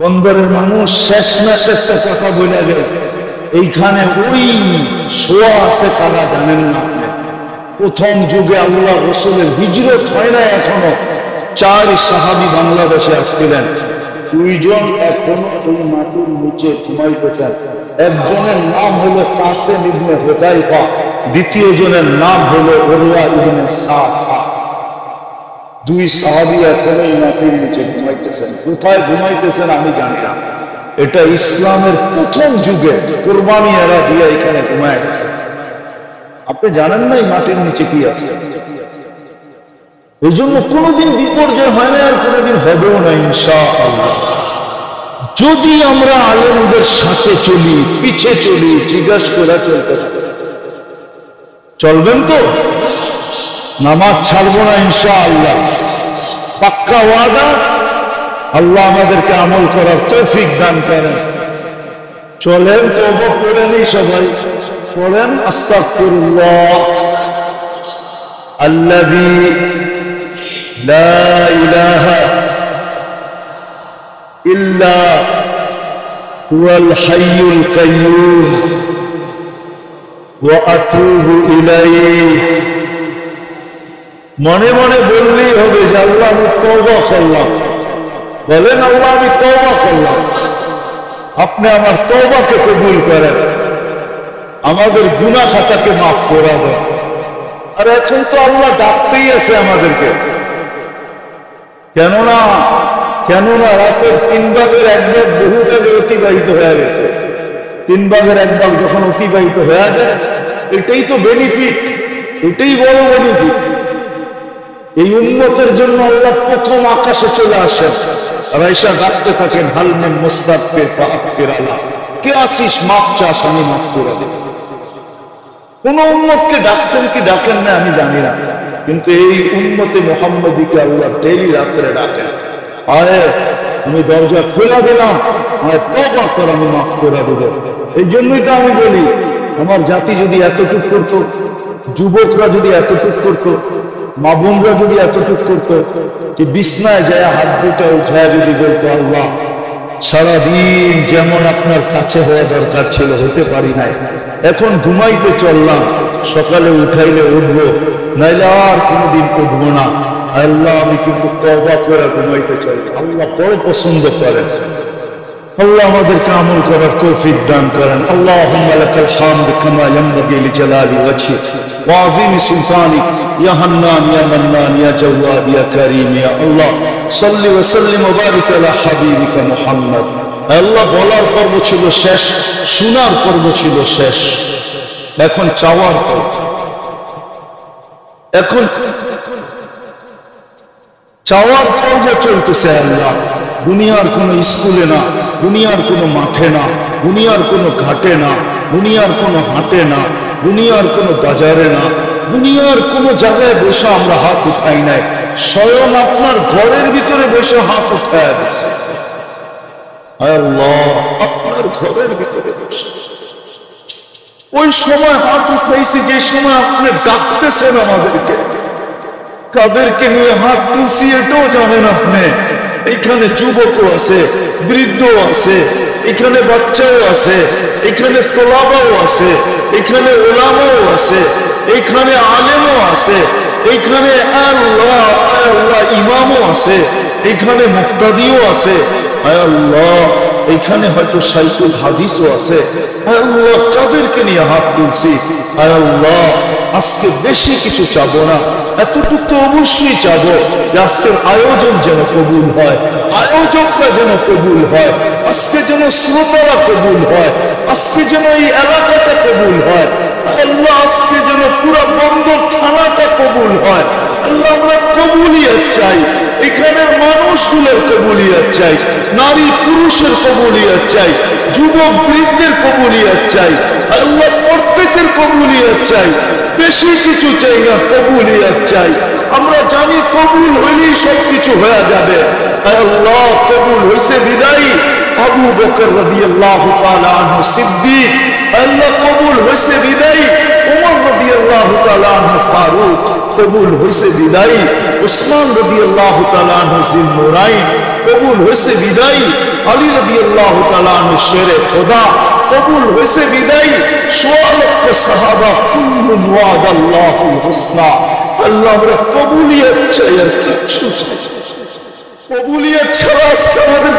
বন্দরের মানুষ শেষ ম্যাচ একটা কথা বলে যায়, এইখানে ওই শোয়া আছে তারা জানেন না। প্রথম যুগে আল্লাহ রসুলের হিজরত হয় না এখনো, 4 সাহাবী বাংলাদেশে আসছিলেন। 2 জন এখনো ওই মাটির নিচে ঘুমাইতেছেন। একজনের নাম হলো কাসেম ইবনে হুযাইফা, দ্বিতীয় জনের নাম হলো উরওয়া ইবনে সাসা। 2 সাহাবী এখনো এই মাটির নিচে ঘুমাইতেছেন। কোথায় ঘুমাইতেছেন আমি জানি না। এটা ইসলামের প্রথম যুগে কুরবানি এরা দিয়ে এখানে ঘুমায় গেছে। আপনি জানেন না এই মাটির নিচে কি আছে। এই জন্য কোনোদিন বিপর্যয় হয় না, আর কোনোদিন হবেও না ইনশাআল্লাহ। যদি আমরা আলেমদের সাথে চলি, পিছে চলি, জিজ্ঞাসা করে চলতে চলবেন তো? নামাজ ছাড়বো না ইনশাআল্লাহ, পাক্কা ওয়াদা। আল্লাহ আমাদেরকে আমল করার তৌফিক দান করেন। চলেন তওবা করে নিই সবাই, পড়েন আস্তাগফিরুল্লাহ আল্লাযী লা ইলাহা ইল্লা হুয়াল হাইয়ুল কাইয়্যুম ওয়া আতুবু ইলাইহি। মনে মনে বললেই হবে যে আল্লাহ আমি তওবা করলাম। বলেন আল্লাহ আমি তওবা করলাম। আপনি আমার তওবাকে কবুল করেন, আমাদের গুনাহ খাতাকে মাফ করে দেন। আর এখন তো আল্লাহ ডাকতেই আছে আমাদেরকে। কেননা রাতের 3 ভাগের 1 ভাগ বহু জায়গায় অতিবাহিত হয়ে গেছে। 3 ভাগের 1 ভাগ যখন অতিবাহিত হয়ে যায়, এটাই তো বেনিফিট, এটাই বড় বেনিফিট। এই উম্মতের জন্য আল্লাহ প্রথম আকাশে চলে আসেন, আর আয়েশা ডাকতে থাকেন হাল মিন মুস্তাগফির ফাগফির আলাহ, কে আসিস মাফ চাস আমি মাফ করে দেব। কোন উম্মতকে ডাকছেন কি ডাকেন না আমি জানি না, কিন্তু এই উম্মতে মুহাম্মদীকে আল্লাহ ডেইলি রাত্রে ডাকেন, আয় আমি দরজা খোলা দিলাম, আয় তওবা কর আমি মাফ করে দেব। এই জন্যই তো আমি বলি, আমার জাতি যদি এতটুক করতো, যুবকরা যদি এতটুক করতো, মা বোনরা যদি এতটুক করতো, যে বিছনায় যায় হাত দুটা উঠায় যদি বলতো আল্লাহ সারাদিন যেমন আপনার কাছে হওয়া দরকার ছিল হতে পারি নাই, এখন ঘুমাইতে চললাম, সকালে উঠাইলে উঠবো, নাইলে আর কোনোদিন উঠবো না। আল্লাহ আমি কিন্তু তওবা করে ঘুমাইতে চাই। আল্লাহ বড় পছন্দ করেন। আল্লাহ আমাদেরকে আমল করার তৌফিক দান করেন। আল্লাহুম্মা লাকাল হামদু কামা ইয়ানবাগি লিজালালি ওয়াজহিক ওয়া আযীমি সুলতানিক ইয়া হান্নান ইয়া মান্নান ইয়া জাওয়াদ ইয়া কারীম ইয়া আল্লাহ সাল্লি ওয়া সাল্লিম ওয়া বারিক আলা হাবিবিকা মুহাম্মদ। আল্লাহ বলার পর্ব ছিল শেষ, শোনার পর্ব ছিল শেষ, এখন চাওয়ার পর্ব। এখন চাওয়ার পর্ব চলতেছে। আল্লাহ দুনিয়ার কোনো স্কুলে না, দুনিয়ার কোনো মাঠে না, দুনিয়ার কোনো ঘাটে না, দুনিয়ার কোনো হাটে না, দুনিয়ার কোনো বাজারে না, দুনিয়ার কোনো জায়গায় বসে আমরা হাত উঠাই নাই, স্বয়ং আপনার ঘরের ভিতরে বসে হাত উঠায় দিছে। আল্লাহ আপনার ঘরের ভিতরে বসে ওই সময় হাত উঠাইছি যে সময় আপনি ডাকতেছেন আমাদেরকে। কাদেরকে নিয়ে হাত তুলছি এটাও জানেন আপনি। এখানে যুবকও আছে, বৃদ্ধও আছে, এখানে বাচ্চাও আছে, এখানে তোলাবাও আছে, এখানে ওলামাও আছে, এখানে আলেমও আছে, এখানে আল্লাহ আল্লাহ ইমামও আছে, এখানে মুক্তাদিও আছে। আল্লাহ এখানে হয়তো শাইখুল হাদিসও আছে। আল্লাহ কাদেরকে নিয়ে হাত তুলছি। আল্লাহ আজকে বেশি কিছু চাবো না, এতটুকু তো অবশ্যই চাবো যে আজকের আয়োজন যেন কবুল হয়, আয়োজকরা যেন কবুল হয়, আজকে যেন শ্রোতারা কবুল হয়, আজকে যেন এই এলাকাটা কবুল হয়। আল্লাহ আজকে যেন পুরো বন্দর থানাটা কবুল হয়। আল্লাহ আমরা কবুলিয়ত চাই, এখানের মানুষগুলোর কবুলিয়ত চাই, নারী পুরুষের কবুলিয়ত চাই, যুবক বৃদ্ধের কবুলিয়ত চাই। আল্লাহ প্রত্যেকের কবুলিয়ত চাই, বেশি কিছু চাই না, কবুলিয়ত চাই। আমরা জানি কবুল হইলেই সবকিছু হয়ে যাবে। আল্লাহ কবুল হইছে বিদায়ী আবু বকর রাদিয়াল্লাহু তাআলা আনহু সিদ্দিক, আল্লাহ কবুল হইছে বিদায়ী ওমর রাদিয়াল্লাহু তাআলা আনহু ফারুক, কবুল হইছে বিদায়ী উসমান রাদিয়াল্লাহু তাআলা আনহু জিল নুরাইন, কবুল হইছে বিদায়ী আলী রাদিয়াল্লাহু তাআলা আনহু শেরে খোদা কবুল হয়েছে বিদায় 1.5 লক্ষ সাহাবা কুল্লুন ওয়াদাল্লাহুল হুসনা। আল্লাহ আমরা কবুলিয়ত চাই আর কিচ্ছু চাই, কবুলিয়ত ছাড়া আজকে আমাদের